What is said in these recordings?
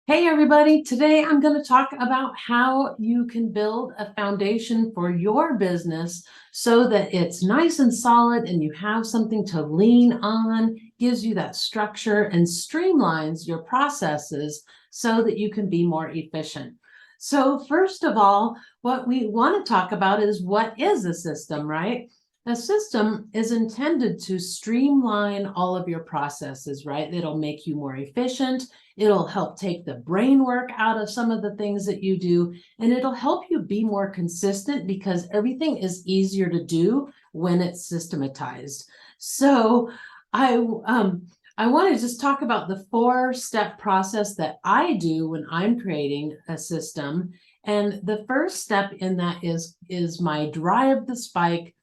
Hey everybody, today I'm going to talk about how you can build a foundation for your business so that it's nice and solid and you have something to lean on, gives you that structure and streamlines your processes so that you can be more efficient. So first of all, what we want to talk about is what is a system, right? A system is intended to streamline all of your processes, right? It'll make you more efficient. It'll help take the brain work out of some of the things that you do, and it'll help you be more consistent because everything is easier to do when it's systematized. So I want to just talk about the 4-step process that I do when I'm creating a system. And the first step in that is my drive the spike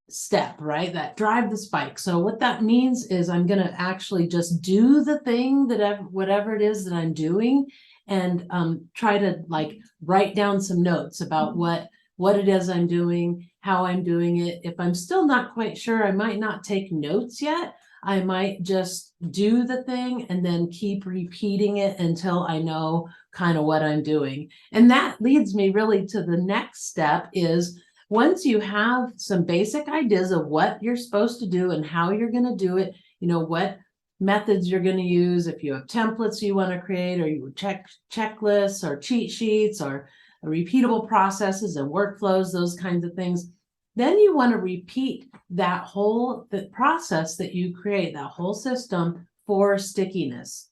step, right? That drive the spike. So what that means is I'm going to actually just do the thing that whatever it is that I'm doing, and try to like write down some notes about what it is I'm doing, how I'm doing it. If I'm still not quite sure, I might not take notes yet. I might just do the thing and then keep repeating it until I know kind of what I'm doing. And that leads me really to the next step is, once you have some basic ideas of what you're supposed to do and how you're going to do it, what methods you're going to use, if you have templates you want to create, or you checklists or cheat sheets or repeatable processes and workflows, those kinds of things, then you want to repeat that whole process that you create, that whole system, for stickiness.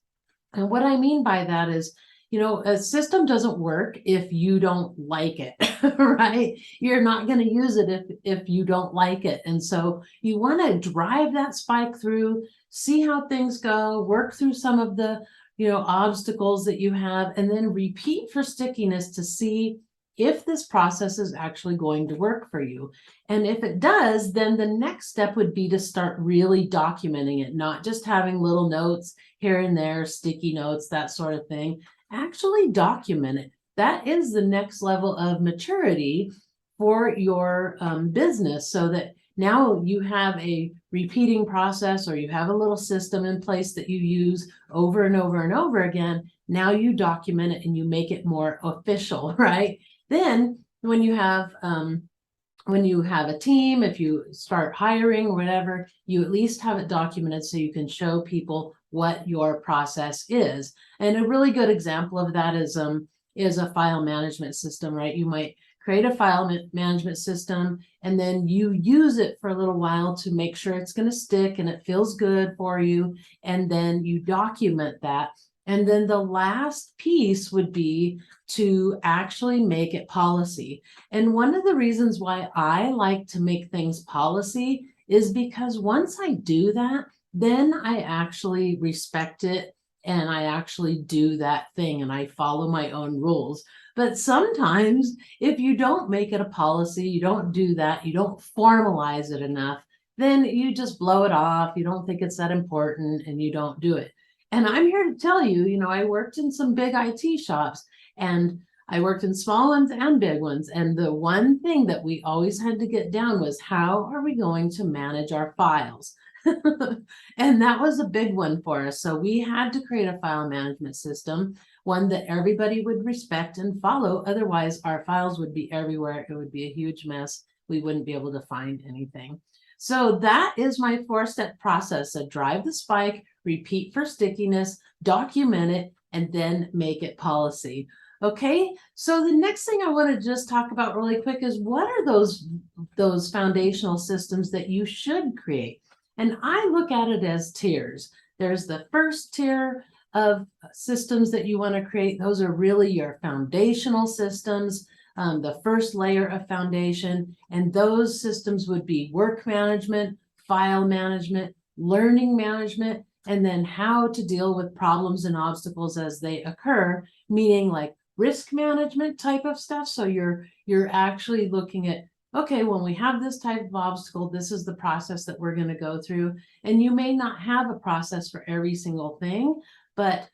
And what I mean by that is, a system doesn't work if you don't like it, right? You're not going to use it if you don't like it. And so you want to drive that spike through, see how things go, work through some of the, obstacles that you have, and then repeat for stickiness to see if this process is actually going to work for you. And if it does, then the next step would be to start really documenting it, not just having little notes here and there, sticky notes, that sort of thing. Actually document it. That is the next level of maturity for your business, so that now you have a repeating process, or you have a little system in place that you use over and over and over again. Now you document it and you make it more official, right? Then when you have a team, if you start hiring or whatever, you at least have it documented so you can show people what your process is. And a really good example of that is a file management system, right? You might create a file management system, and then you use it for a little while to make sure it's going to stick and it feels good for you. And then you document that. And then the last piece would be to actually make it policy. And one of the reasons why I like to make things policy is because once I do that, then I actually respect it and I actually do that thing and I follow my own rules. But sometimes if you don't make it a policy, you don't do that, you don't formalize it enough, then you just blow it off. You don't think it's that important and you don't do it. And I'm here to tell you, I worked in some big IT shops, and I worked in small ones and big ones. And the one thing that we always had to get down was, how are we going to manage our files? And that was a big one for us. So we had to create a file management system, one that everybody would respect and follow. Otherwise, our files would be everywhere. It would be a huge mess. We wouldn't be able to find anything. So that is my 4-step process. So drive the spike, repeat for stickiness, document it, and then make it policy. Okay, so the next thing I want to just talk about really quick is, what are those foundational systems that you should create? And I look at it as tiers. There's the first tier of systems that you want to create. Those are really your foundational systems, the first layer of foundation. And those systems would be work management, file management, learning management, and then how to deal with problems and obstacles as they occur, meaning like risk management type of stuff. So you're actually looking at, okay, when we have this type of obstacle, this is the process that we're going to go through. And you may not have a process for every single thing, but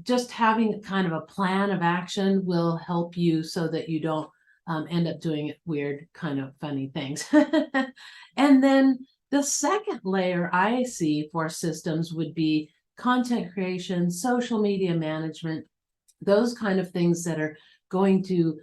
just having kind of a plan of action will help you so that you don't end up doing weird, kind of funny things. And then the second layer I see for systems would be content creation, social media management, those kind of things that are going to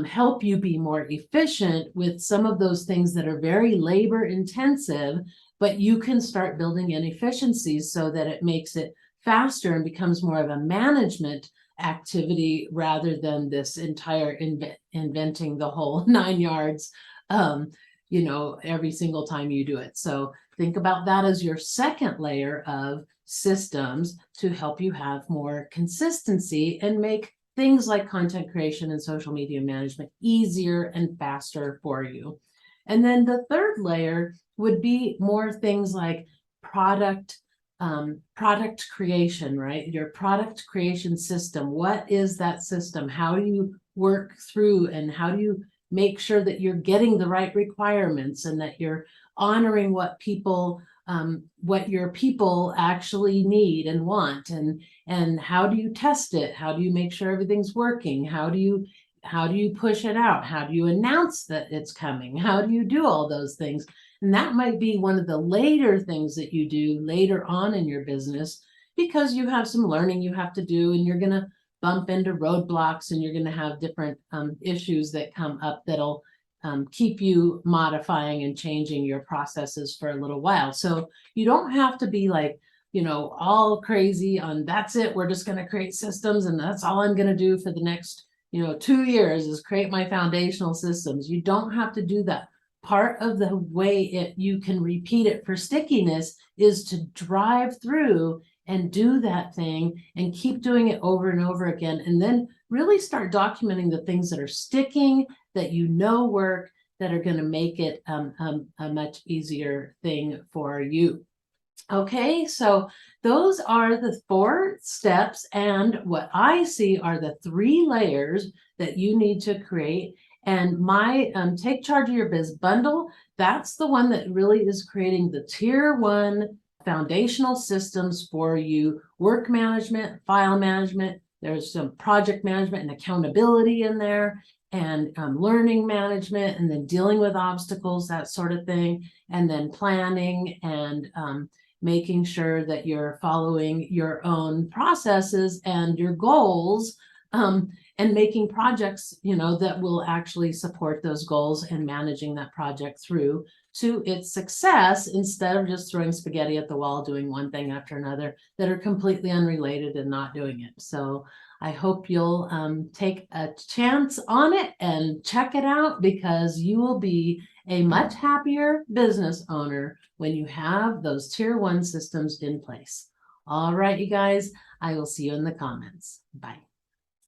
help you be more efficient with some of those things that are very labor intensive, but you can start building in efficiencies so that it makes it faster and becomes more of a management activity rather than this entire inventing the whole 9 yards, every single time you do it. So think about that as your second layer of systems to help you have more consistency and make things like content creation and social media management easier and faster for you. And then the third layer would be more things like product creation, right? Your product creation system. What is that system? How do you work through and how do you make sure that you're getting the right requirements and that you're honoring what your people actually need and want, and how do you test it? How do you make sure everything's working? How do you push it out? How do you announce that it's coming? How do you do all those things? And that might be one of the later things that you do later on in your business, because you have some learning you have to do, and you're going to bump into roadblocks, and you're going to have different issues that come up that'll keep you modifying and changing your processes for a little while. So you don't have to be like, all crazy on that's it. We're just going to create systems and that's all I'm going to do for the next, 2 years is create my foundational systems. You don't have to do that. Part of the way you can repeat it for stickiness is to drive through and do that thing and keep doing it over and over again. And then really start documenting the things that are sticking, that work, that are going to make it a much easier thing for you. Okay, so those are the 4 steps, and what I see are the 3 layers that you need to create. And my Take Charge of Your Biz bundle, that's the one that really is creating the tier 1 foundational systems for you: work management, file management. There's some project management and accountability in there, and learning management, and then dealing with obstacles, that sort of thing, and then planning and making sure that you're following your own processes and your goals, and making projects, that will actually support those goals, and managing that project through to its success, instead of just throwing spaghetti at the wall, doing one thing after another that are completely unrelated and not doing it. So I hope you'll take a chance on it and check it out, because you will be a much happier business owner when you have those tier 1 systems in place. All right, you guys, I will see you in the comments. Bye.